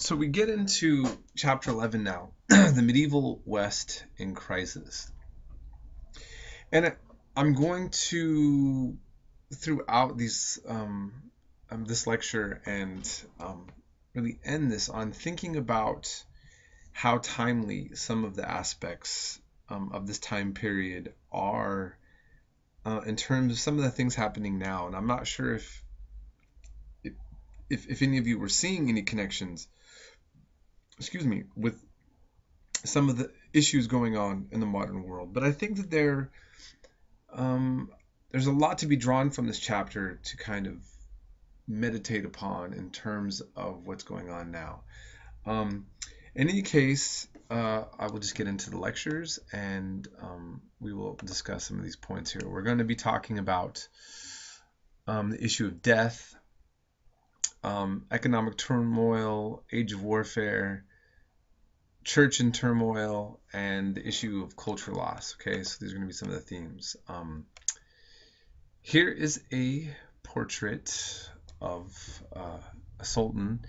So we get into chapter 11 now, the medieval West in crisis. And I'm going to, throughout this lecture and really end this on thinking about how timely some of the aspects of this time period are in terms of some of the things happening now. And I'm not sure if any of you were seeing any connections, with some of the issues going on in the modern world. But I think that there's a lot to be drawn from this chapter to kind of meditate upon in terms of what's going on now. In any case, I will just get into the lectures and we will discuss some of these points here. We're going to be talking about the issue of death, economic turmoil, age of warfare, church in turmoil, and the issue of cultural loss. Okay, so these are going to be some of the themes. Here is a portrait of a sultan.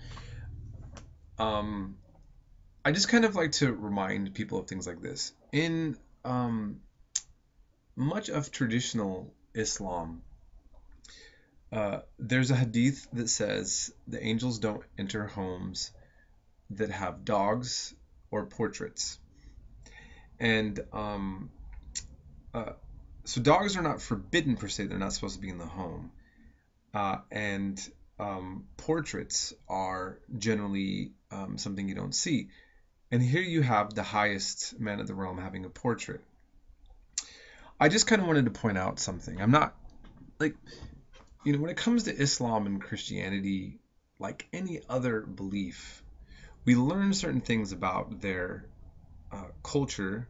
I just kind of like to remind people of things like this. In much of traditional Islam, there's a hadith that says the angels don't enter homes that have dogs or portraits. And so dogs are not forbidden per se. They're not supposed to be in the home. And portraits are generally something you don't see. And here you have the highest man of the realm having a portrait. I just kind of wanted to point out something. I'm not, when it comes to Islam and Christianity, like any other belief, we learn certain things about their culture,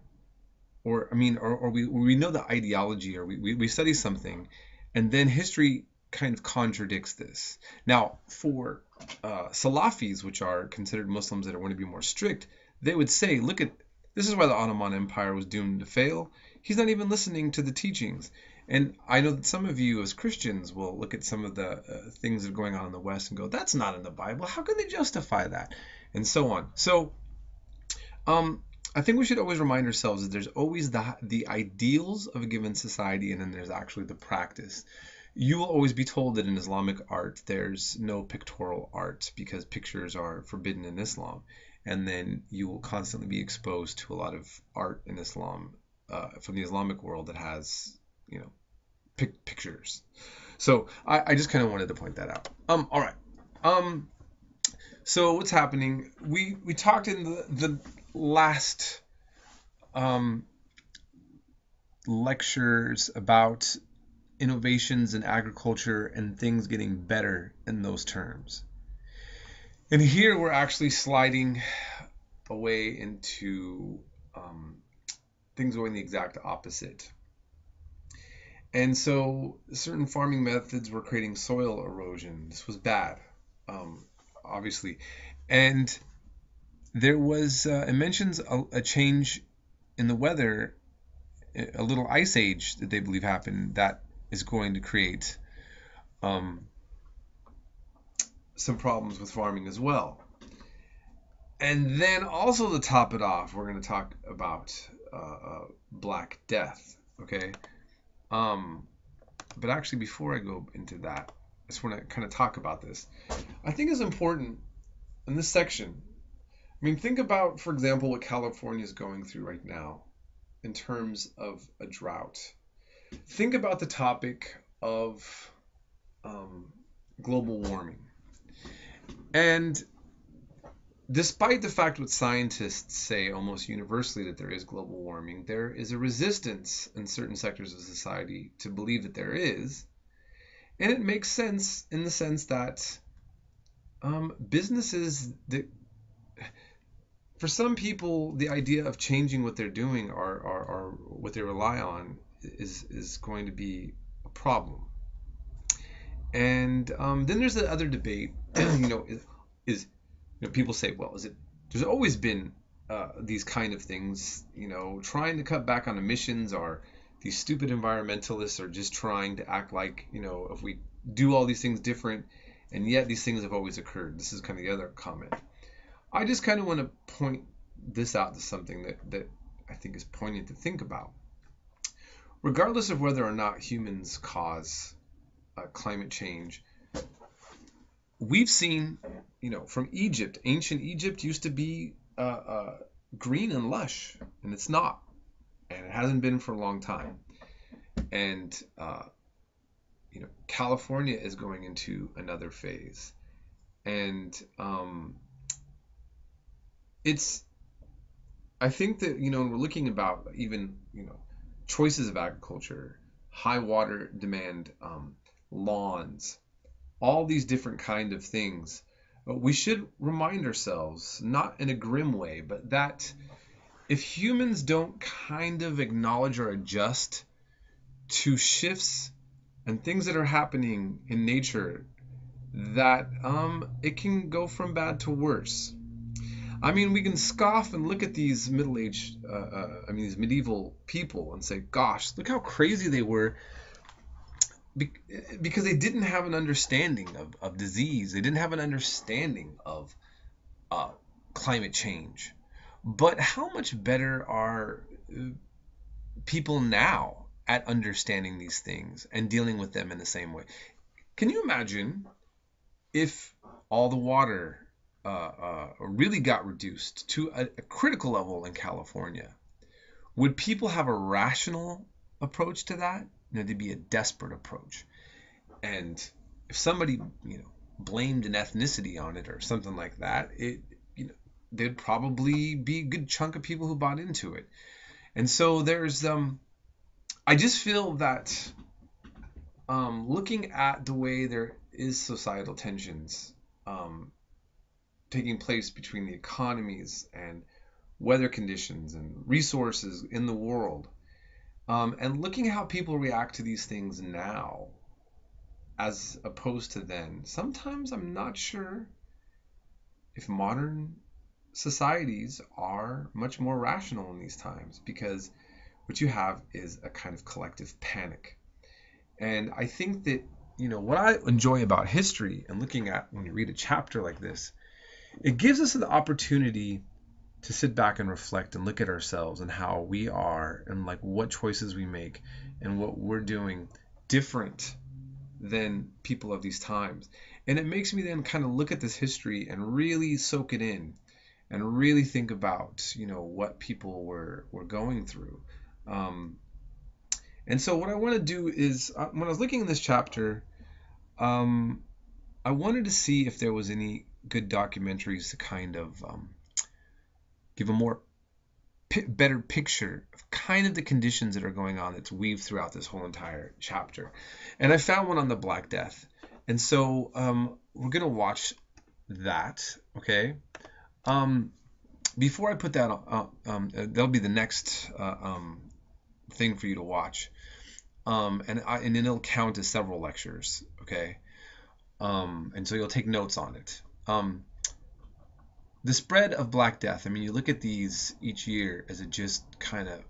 or we know the ideology, or we study something, and then history kind of contradicts this. Now, for Salafis, which are considered Muslims that want to be more strict, they would say, this is why the Ottoman Empire was doomed to fail. He's not even listening to the teachings. And I know that some of you as Christians will look at some of the things that are going on in the West and go, that's not in the Bible. How can they justify that? And so on. So I think we should always remind ourselves that there's always the ideals of a given society, and then there's actually the practice. You will always be told that in Islamic art, there's no pictorial art because pictures are forbidden in Islam. And then you will constantly be exposed to a lot of art in Islam from the Islamic world that has, pictures. So I just kind of wanted to point that out. All right. So what's happening? We talked in the last lectures about innovations in agriculture and things getting better in those terms. And here we're actually sliding away into things going the exact opposite. And so certain farming methods were creating soil erosion. This was bad, obviously. And there was, it mentions a change in the weather, a little ice age that they believe happened that is going to create some problems with farming as well. And then also to top it off, we're going to talk about Black Death, okay? But actually, before I go into that, I just want to kind of talk about this. I think it's important in this section. Think about, for example, what California is going through right now in terms of a drought. Think about the topic of global warming. And despite the fact what scientists say almost universally that there is global warming, there is a resistance in certain sectors of society to believe that there is. And it makes sense in the sense that businesses, for some people, the idea of changing what they're doing or what they rely on is going to be a problem. And then there's the other debate, people say, well, there's always been these kind of things, trying to cut back on emissions, or these stupid environmentalists are just trying to act like, if we do all these things different, and yet these things have always occurred. This is kind of the other comment. I just kind of want to point this out to something that I think is poignant to think about. Regardless of whether or not humans cause climate change, we've seen, from Egypt, ancient Egypt used to be green and lush, and it's not, and it hasn't been for a long time. And California is going into another phase, and I think that when we're looking about even choices of agriculture, high water demand, lawns, all these different kind of things, we should remind ourselves, not in a grim way, but that if humans don't kind of acknowledge or adjust to shifts and things that are happening in nature, that it can go from bad to worse. I mean, we can scoff and look at these these medieval people and say, gosh, look how crazy they were, because they didn't have an understanding of disease. They didn't have an understanding of climate change. But how much better are people now at understanding these things and dealing with them in the same way? Can you imagine if all the water really got reduced to a critical level in California? Would people have a rational approach to that? There'd be a desperate approach. And if somebody, blamed an ethnicity on it or something like that, there'd probably be a good chunk of people who bought into it. And so there's, I just feel that looking at the way there is societal tensions taking place between the economies and weather conditions and resources in the world, and looking at how people react to these things now as opposed to then, sometimes I'm not sure if modern societies are much more rational in these times, because what you have is a kind of collective panic. And I think that, what I enjoy about history and looking at when you read a chapter like this, it gives us the opportunity to sit back and reflect and look at ourselves and how we are and like what choices we make and what we're doing different than people of these times. And it makes me then kind of look at this history and really soak it in and really think about, what people were going through. And so what I want to do is, when I was looking in this chapter, I wanted to see if there was any good documentaries to kind of give a more better picture of kind of the conditions that are going on that's weaved throughout this whole entire chapter. And I found one on the Black Death. And so we're going to watch that, okay? Before I put that on, that'll be the next thing for you to watch. And then it'll count as several lectures, okay? And so you'll take notes on it. The spread of Black Death, I mean, you look at these each year as it just kind of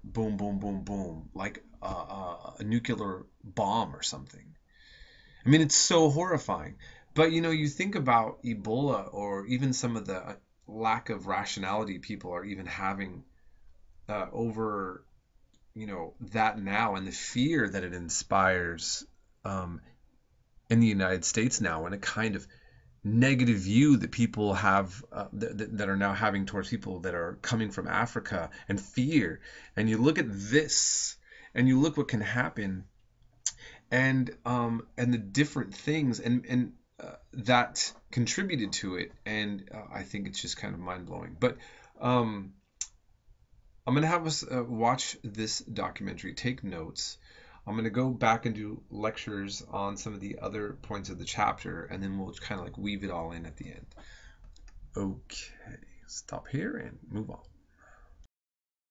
boom, boom, boom, boom, like a nuclear bomb or something. I mean, it's so horrifying. But, you think about Ebola or even some of the lack of rationality people are even having over, that now, and the fear that it inspires in the United States now, and a kind of negative view that people have that are now having towards people that are coming from Africa, and fear. And you look at this and you look what can happen, and the different things and that contributed to it. And I think it's just kind of mind-blowing. But I'm going to have us watch this documentary, take notes. I'm going to go back and do lectures on some of the other points of the chapter, and then we'll kind of like weave it all in at the end. Okay, stop here and move on.